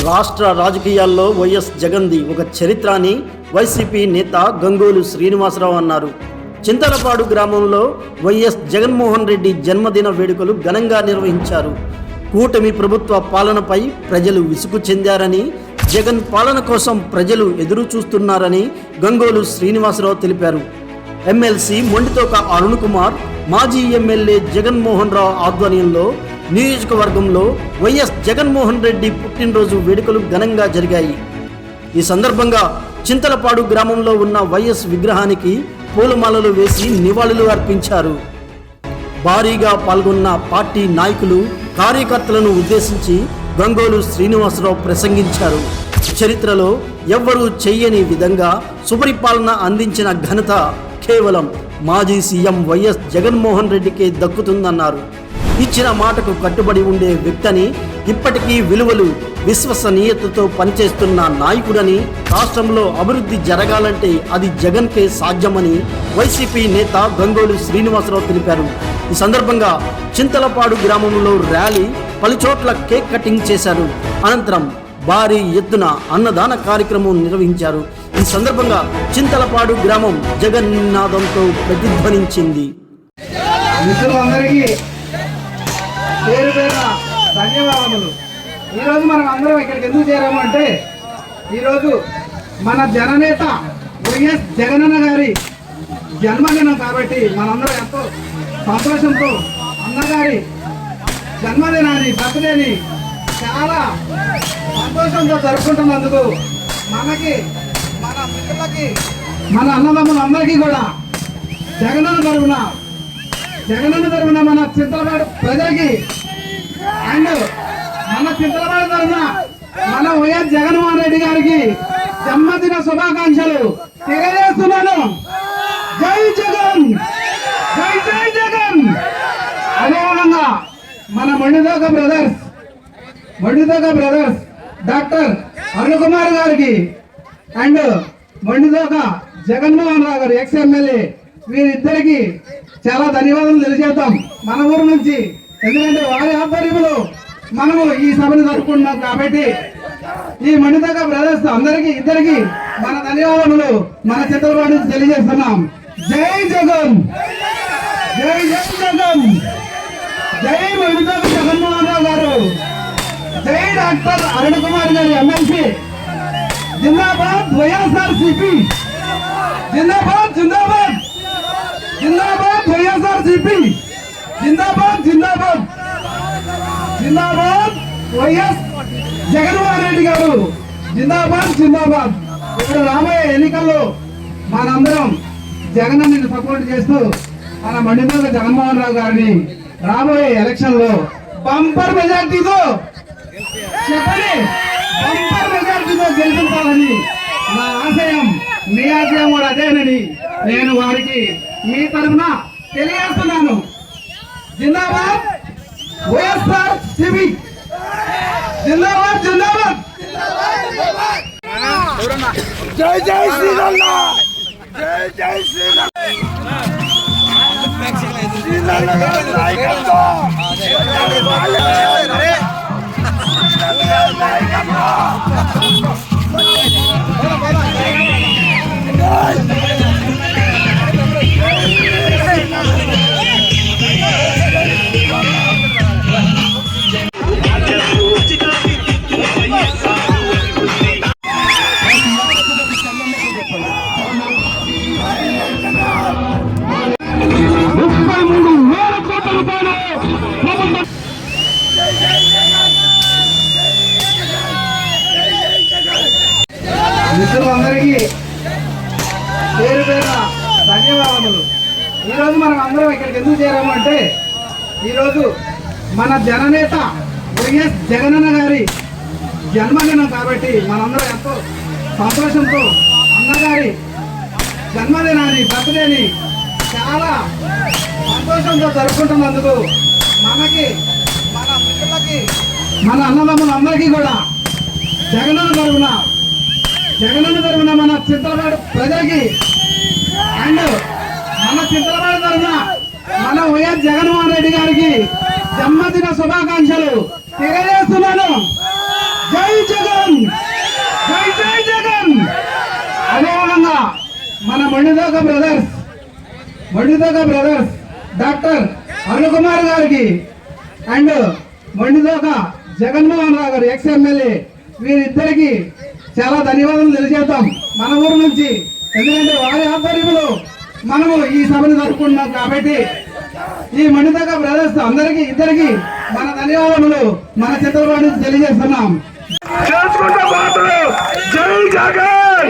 రాష్ట్ర రాజకీయాల్లో వైఎస్ జగన్ది ఒక చరిత్ర అని వైసీపీ నేత గంగోలు శ్రీనివాసరావు అన్నారు. చింతలపాడు గ్రామంలో వైఎస్ జగన్మోహన్ రెడ్డి జన్మదిన వేడుకలు ఘనంగా నిర్వహించారు. కూటమి ప్రభుత్వ పాలనపై ప్రజలు విసుగు చెందారని, జగన్ పాలన కోసం ప్రజలు ఎదురు చూస్తున్నారని గంగోలు శ్రీనివాసరావు తెలిపారు. ఎమ్మెల్సీ మొండితోక అరుణ్ కుమార్, మాజీ ఎమ్మెల్యే జగన్మోహన్ రావు ఆధ్వర్యంలో నియోజకవర్గంలో వైఎస్ జగన్మోహన్ రెడ్డి పుట్టినరోజు వేడుకలు ఘనంగా జరిగాయి. ఈ సందర్భంగా చింతలపాడు గ్రామంలో ఉన్న వైఎస్ విగ్రహానికి పూలమాలలు వేసి నివాళులు అర్పించారు. భారీగా పాల్గొన్న పార్టీ నాయకులు, కార్యకర్తలను ఉద్దేశించి గంగోలు శ్రీనివాసరావు ప్రసంగించారు. చరిత్రలో ఎవ్వరూ చెయ్యని విధంగా సుపరిపాలన అందించిన ఘనత కేవలం మాజీ సీఎం వైఎస్ జగన్మోహన్ రెడ్డికే దక్కుతుందన్నారు. ఇచ్చిన మాటకు కట్టుబడి ఉండే వ్యక్తిని, ఇప్పటికీ విలువలు, విశ్వసనీయతతో పనిచేస్తున్న నాయకుడని, రాష్ట్రంలో అభివృద్ధి జరగాలంటే అది జగన్కే సాధ్యమని వైసీపీ నేత గంగోలు శ్రీనివాసరావు తెలిపారు. ఈ సందర్భంగా చింతలపాడు గ్రామంలో ర్యాలీ, పలుచోట్ల కేక్ కటింగ్ చేశారు. అనంతరం భారీ ఎత్తున అన్నదాన కార్యక్రమం నిర్వహించారు. ఈ సందర్భంగా చింతలపాడు గ్రామం జగన్ నినాదంతో ప్రతిధ్వనించింది. పేరు పేరున ధన్యవాదములు. ఈరోజు మనం అందరం ఇక్కడికి ఎందుకు చేరాము అంటే, ఈరోజు మన జననేత వైఎస్ జగనన్న గారి జన్మదినం కాబట్టి మనందరం ఎంతో సంతోషంతో అన్నగారి జన్మదినాన్ని, బర్త్డేని చాలా సంతోషంతో జరుపుకుంటున్నందుకు మనకి, మన మిత్రులకి, మన అన్నదమ్ములందరికీ కూడా జగనన్న తరఫున మన చింతలపాడు ప్రజలకి అండ్ మన చింతలపాడు తరఫున మన వైఎస్ జగన్మోహన్ రెడ్డి గారికి జన్మదిన శుభాకాంక్షలు తెలియజేస్తున్నాను. జై జగన్, జై జై జగన్. అదేవిధంగా మన మొండితోక బ్రదర్స్ డాక్టర్ అరుణ్ కుమార్ గారికి అండ్ మొండితోక జగన్మోహన్ రావు గారు ఎక్స్ ఎమ్మెల్యే, వీరిద్దరికి చాలా ధన్యవాదాలు తెలియజేద్దాం మన ఊరు నుంచి. ఎందుకంటే వారి ఆధ్వర్యంలో మనము ఈ సభను జరుపుకుంటున్నాం కాబట్టి ఈ మొండితోక బ్రదర్స్ ఇద్దరికి మన ధన్యవాదాలు మన చిత్రపాటు నుంచి తెలియజేస్తున్నాం. జై జగన్, జై జై జగన్, జై మొండితోక జగన్మోహన్ రావు గారు, జై డాక్టర్ అరుణ్ కుమార్ గారి ఎమ్మెల్సీ. జిందాబాద్ వైఎస్ఆర్సీపీ, జిందాబాద్ జిందాబాద్ జిందాబాద్ వైఎస్ఆర్సీపీ, జిందాబాద్ జిందాబాద్ జిందాబాద్ వైఎస్ జగన్మోహన్ రెడ్డి గారు, జిందాబాద్ జిందాబాద్. ఇప్పుడు రాబోయే ఎన్నికల్లో మనందరం జగన్ సపోర్ట్ చేస్తూ మన మొండితోక జగన్మోహన్ రావు గారిని రాబోయే ఎలక్షన్ లో బంపర్ మెజార్టీతో గెలిపించాలని నా ఆశయం, మీ ఆశయం కూడా అదేనని నేను వారికి మీ తరఫున తెలియజేస్తున్నాను. జిందాబాద్ వైఎస్ఆర్ సిపి, జిందాబాద్ జిందాబాద్, జై జై శ్రీరామ్, జై జై శ్రీరామ్. మిత్రులందరికీ పేరు పేరున ధన్యవాదములు. ఈరోజు మనం అందరం ఇక్కడికి ఎందుకు చేరాము అంటే, ఈరోజు మన జననేత వైఎస్ జగనన్న గారి జన్మదినం కాబట్టి మనందరం ఎంతో సంతోషంతో అన్నగారి జన్మదినాన్ని, బర్త్డేని చాలా సంతోషంతో జరుపుకుంటున్నందుకు మనకి, మన మిత్రులకి, మన అన్నదమ్ములందరికీ కూడా జగనన్న తరఫున మన చింతలపాడు ప్రజలకి అండ్ మన చింతలపాడు తరఫున మన వైఎస్ జగన్మోహన్ రెడ్డి గారికి జన్మదిన శుభాకాంక్షలు తెలియజేస్తున్నాను. జై జగన్. మన మొండిదోక బ్రదర్స్ డాక్టర్ అరుణ్ కుమార్ గారికి అండ్ మొండిదోక జగన్మోహన్ రావు గారు ఎక్స్ ఎమ్మెల్యే వీరిద్దరికి చాలా ధన్యవాదాలు తెలియజేద్దాం మన ఊరు నుంచి. ఎందుకంటే వారి ఆధ్వర్యంలో మనము ఈ సభను జరుపుకుంటున్నాం కాబట్టి ఈ మొండిదోక బ్రదర్స్ అందరికీ ఇద్దరికి మన ధన్యవాదములు మన చిత్రపాటి నుంచి తెలియజేస్తున్నాం. జై జగన్